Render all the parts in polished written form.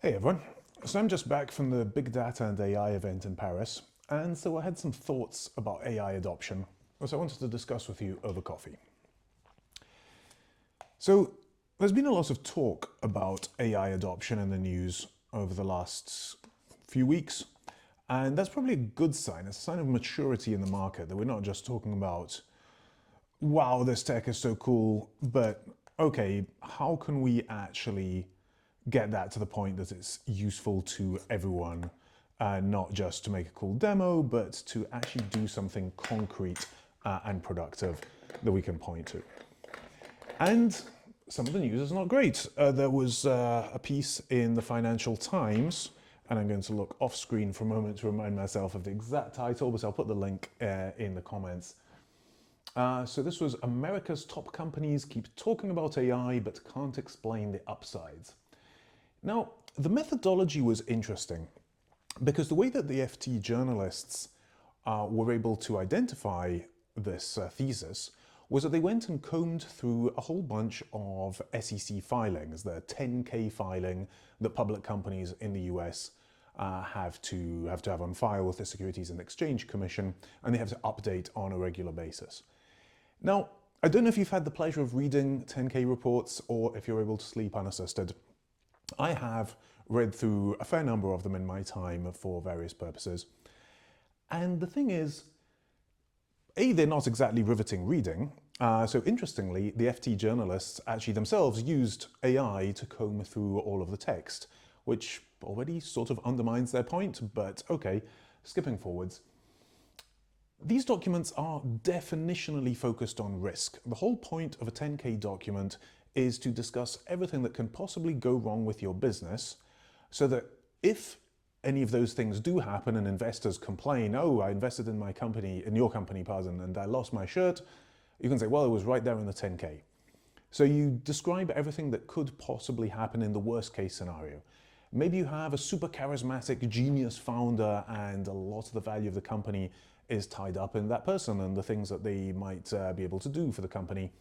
Hey everyone. So I'm just back from the Big Data and AI event in Paris, and so I had some thoughts about AI adoption, which I wanted to discuss with you over coffee. So there's been a lot of talk about AI adoption in the news over the last few weeks, and that's probably a good sign. It's a sign of maturity in the market that we're not just talking about, wow, this tech is so cool, but okay, how can we actually get that to the point that it's useful to everyone, not just to make a cool demo, but to actually do something concrete and productive that we can point to. And some of the news is not great. There was a piece in the Financial Times, and I'm going to look off screen for a moment to remind myself of the exact title, but I'll put the link in the comments. So this was America's top companies keep talking about AI but can't explain the upsides. Now, the methodology was interesting because the way that the FT journalists were able to identify this thesis was that they went and combed through a whole bunch of SEC filings, the 10K filing that public companies in the US have to have on file with the Securities and Exchange Commission, and they have to update on a regular basis. Now, I don't know if you've had the pleasure of reading 10K reports or if you're able to sleep unassisted. I have read through a fair number of them in my time for various purposes. And the thing is, A, they're not exactly riveting reading. So interestingly, the FT journalists actually themselves used AI to comb through all of the text, which already sort of undermines their point, but okay, skipping forwards. These documents are definitionally focused on risk. The whole point of a 10K document is to discuss everything that can possibly go wrong with your business so that if any of those things do happen and investors complain, oh, I invested in my company, in your company, pardon, and I lost my shirt, you can say, well, it was right there in the 10K. So you describe everything that could possibly happen in the worst case scenario. Maybe you have a super charismatic genius founder and a lot of the value of the company is tied up in that person and the things that they might be able to do for the company.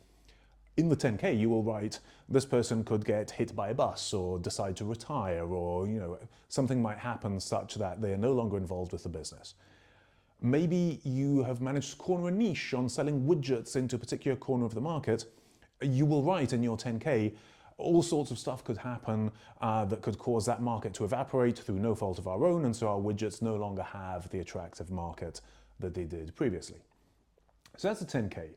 In the 10K, you will write, this person could get hit by a bus or decide to retire, or something might happen such that they are no longer involved with the business. Maybe you have managed to corner a niche on selling widgets into a particular corner of the market. You will write in your 10K, all sorts of stuff could happen that could cause that market to evaporate through no fault of our own, and so our widgets no longer have the attractive market that they did previously. So that's a 10K.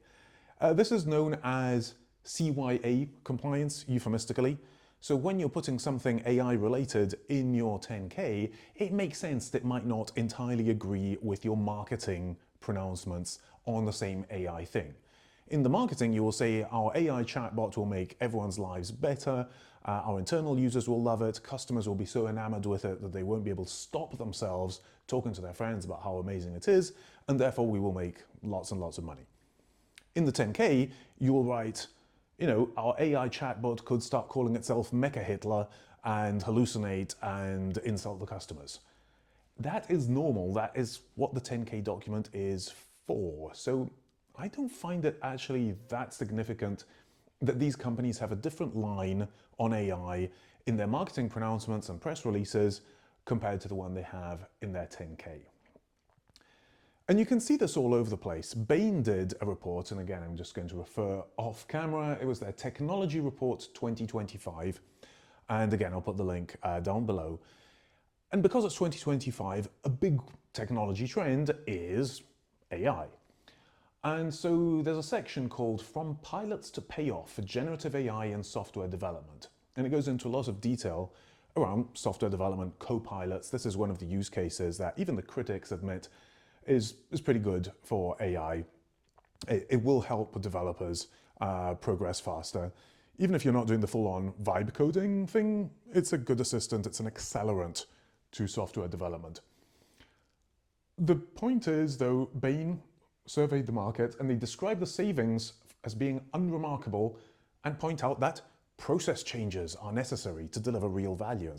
This is known as CYA compliance, euphemistically. So when you're putting something AI related in your 10K, it makes sense that it might not entirely agree with your marketing pronouncements on the same AI thing. In the marketing, you will say our AI chatbot will make everyone's lives better, our internal users will love it, customers will be so enamored with it that they won't be able to stop themselves talking to their friends about how amazing it is, and therefore we will make lots and lots of money. In the 10K, you will write, our AI chatbot could start calling itself Mecha Hitler and hallucinate and insult the customers. That is normal. That is what the 10K document is for. So I don't find it actually that significant that these companies have a different line on AI in their marketing pronouncements and press releases compared to the one they have in their 10K. And you can see this all over the place. Bain did a report, and again, I'm just going to refer off camera. It was their Technology Report 2025. And again, I'll put the link down below. And because it's 2025, a big technology trend is AI. And so there's a section called From Pilots to Payoff for Generative AI and Software Development. And it goes into a lot of detail around software development, co-pilots. This is one of the use cases that even the critics admit is pretty good for AI. It will help developers progress faster. Even if you're not doing the full-on vibe coding thing, it's a good assistant. It's an accelerant to software development. The point is, though, Bain surveyed the market and they describe the savings as being unremarkable and point out that process changes are necessary to deliver real value.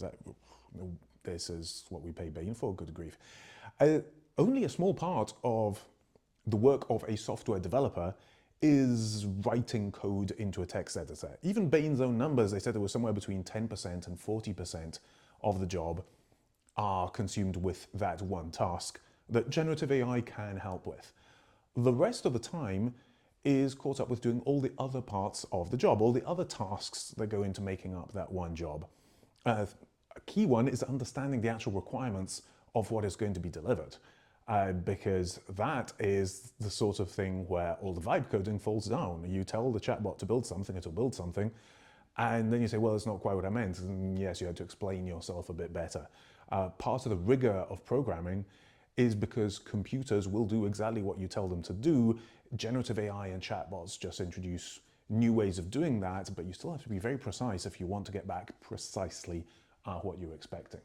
This is what we pay Bain for, good grief. Only a small part of the work of a software developer is writing code into a text editor. Even Bain's own numbers, they said it was somewhere between 10% and 40% of the job are consumed with that one task that generative AI can help with. The rest of the time is caught up with doing all the other parts of the job, all the other tasks that go into making up that one job. A key one is understanding the actual requirements of what is going to be delivered, because that is the sort of thing where all the vibe coding falls down. You tell the chatbot to build something, it'll build something, and then you say, well, it's not quite what I meant. And yes, you had to explain yourself a bit better. Part of the rigor of programming is because computers will do exactly what you tell them to do. Generative AI and chatbots just introduce new ways of doing that, but you still have to be very precise if you want to get back precisely what you're expecting.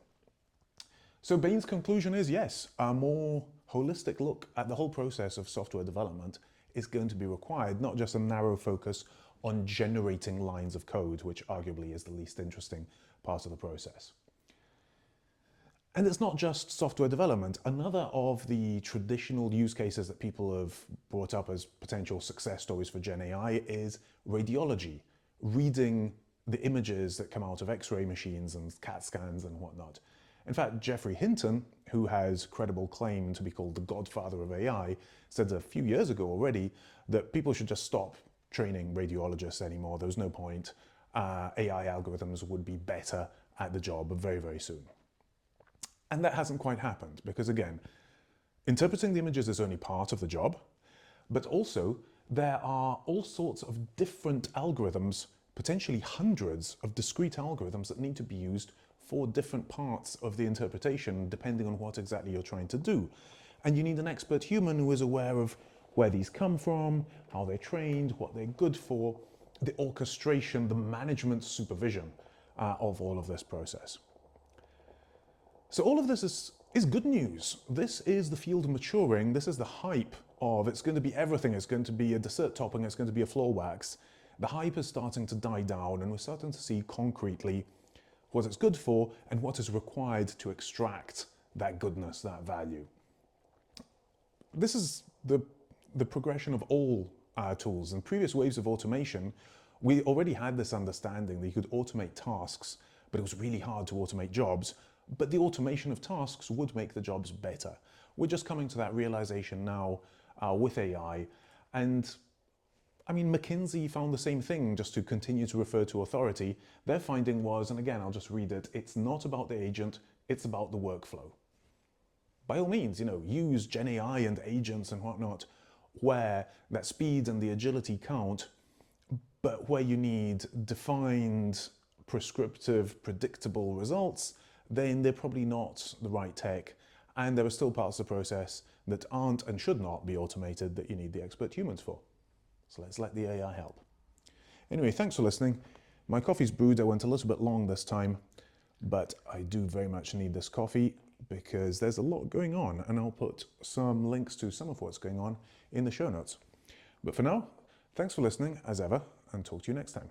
So Bain's conclusion is yes, a more holistic look at the whole process of software development is going to be required, not just a narrow focus on generating lines of code, which arguably is the least interesting part of the process. And it's not just software development. Another of the traditional use cases that people have brought up as potential success stories for Gen AI is radiology, reading the images that come out of X-ray machines and CAT scans and whatnot. In fact, Geoffrey Hinton, who has credible claim to be called the godfather of AI, said a few years ago already that people should just stop training radiologists anymore. There was no point. AI algorithms would be better at the job very, very soon. And that hasn't quite happened because, again, interpreting the images is only part of the job, but also there are all sorts of different algorithms, potentially hundreds of discrete algorithms that need to be used for different parts of the interpretation, depending on what exactly you're trying to do. And you need an expert human who is aware of where these come from, how they're trained, what they're good for, the orchestration, the management supervision of all of this process. So all of this is good news. This is the field maturing. This is the hype of it's going to be everything. It's going to be a dessert topping. It's going to be a floor wax. The hype is starting to die down, and we're starting to see concretely what it's good for and what is required to extract that goodness, that value. This is the progression of all our tools. In previous waves of automation, we already had this understanding that you could automate tasks, but it was really hard to automate jobs. But the automation of tasks would make the jobs better. We're just coming to that realization now with AI. And I mean, McKinsey found the same thing, just to continue to refer to authority. Their finding was, and again, I'll just read it, it's not about the agent, it's about the workflow. By all means, use Gen AI and agents and whatnot, where that speed and the agility count, but where you need defined, prescriptive, predictable results, then they're probably not the right tech. And there are still parts of the process that aren't and should not be automated that you need the expert humans for. So let's let the AI help. Anyway, thanks for listening. My coffee's brewed. I went a little bit long this time, but I do very much need this coffee because there's a lot going on, and I'll put some links to some of what's going on in the show notes. But for now, thanks for listening as ever, and talk to you next time.